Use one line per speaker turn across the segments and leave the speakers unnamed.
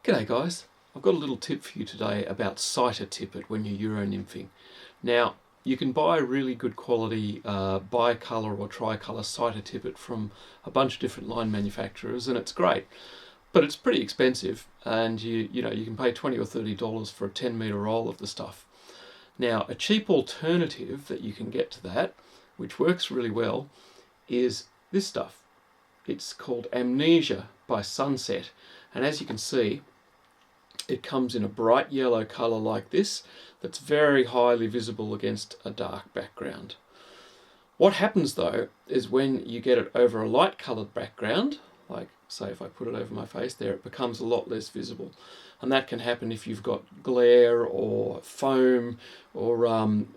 G'day guys, I've got a little tip for you today about sighter tippet when you're euro-nymphing. Now you can buy really good quality Bicolour or Tricolour sighter tippet from a bunch of different line manufacturers, and it's great, but it's pretty expensive, and you can pay $20 or $30 for a 10-metre roll of the stuff. Now a cheap alternative that you can get to that, which works really well, is this stuff. It's called Amnesia by Sunset, and as you can see, it comes in a bright yellow colour like this that's very highly visible against a dark background. What happens though is when you get it over a light coloured background, like say if I put it over my face there, it becomes a lot less visible. And that can happen if you've got glare or foam or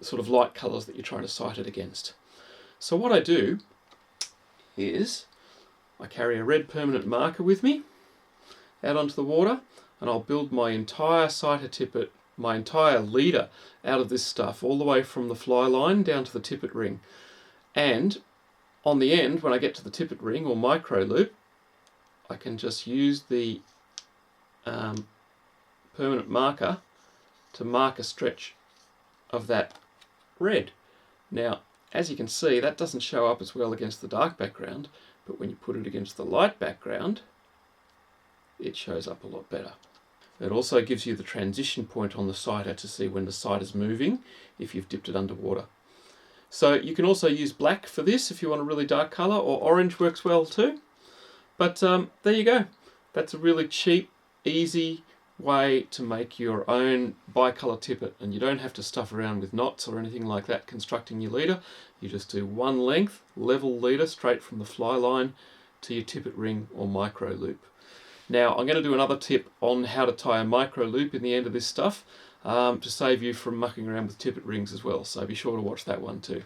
sort of light colours that you're trying to sight it against. So what I do is I carry a red permanent marker with me out onto the water, and I'll build my entire sighter tippet, my entire leader out of this stuff, all the way from the fly line down to the tippet ring. And on the end, when I get to the tippet ring or micro loop, I can just use the permanent marker to mark a stretch of that red. Now, as you can see, that doesn't show up as well against the dark background, but when you put it against the light background, it shows up a lot better. It also gives you the transition point on the sighter to see when the sighter's moving if you've dipped it underwater. So you can also use black for this if you want a really dark colour, or orange works well too. But there you go. That's a really cheap, easy way to make your own bicolour tippet, and you don't have to stuff around with knots or anything like that constructing your leader. You just do one length, level leader straight from the fly line to your tippet ring or micro loop. Now I'm going to do another tip on how to tie a micro loop in the end of this stuff to save you from mucking around with tippet rings as well, so be sure to watch that one too.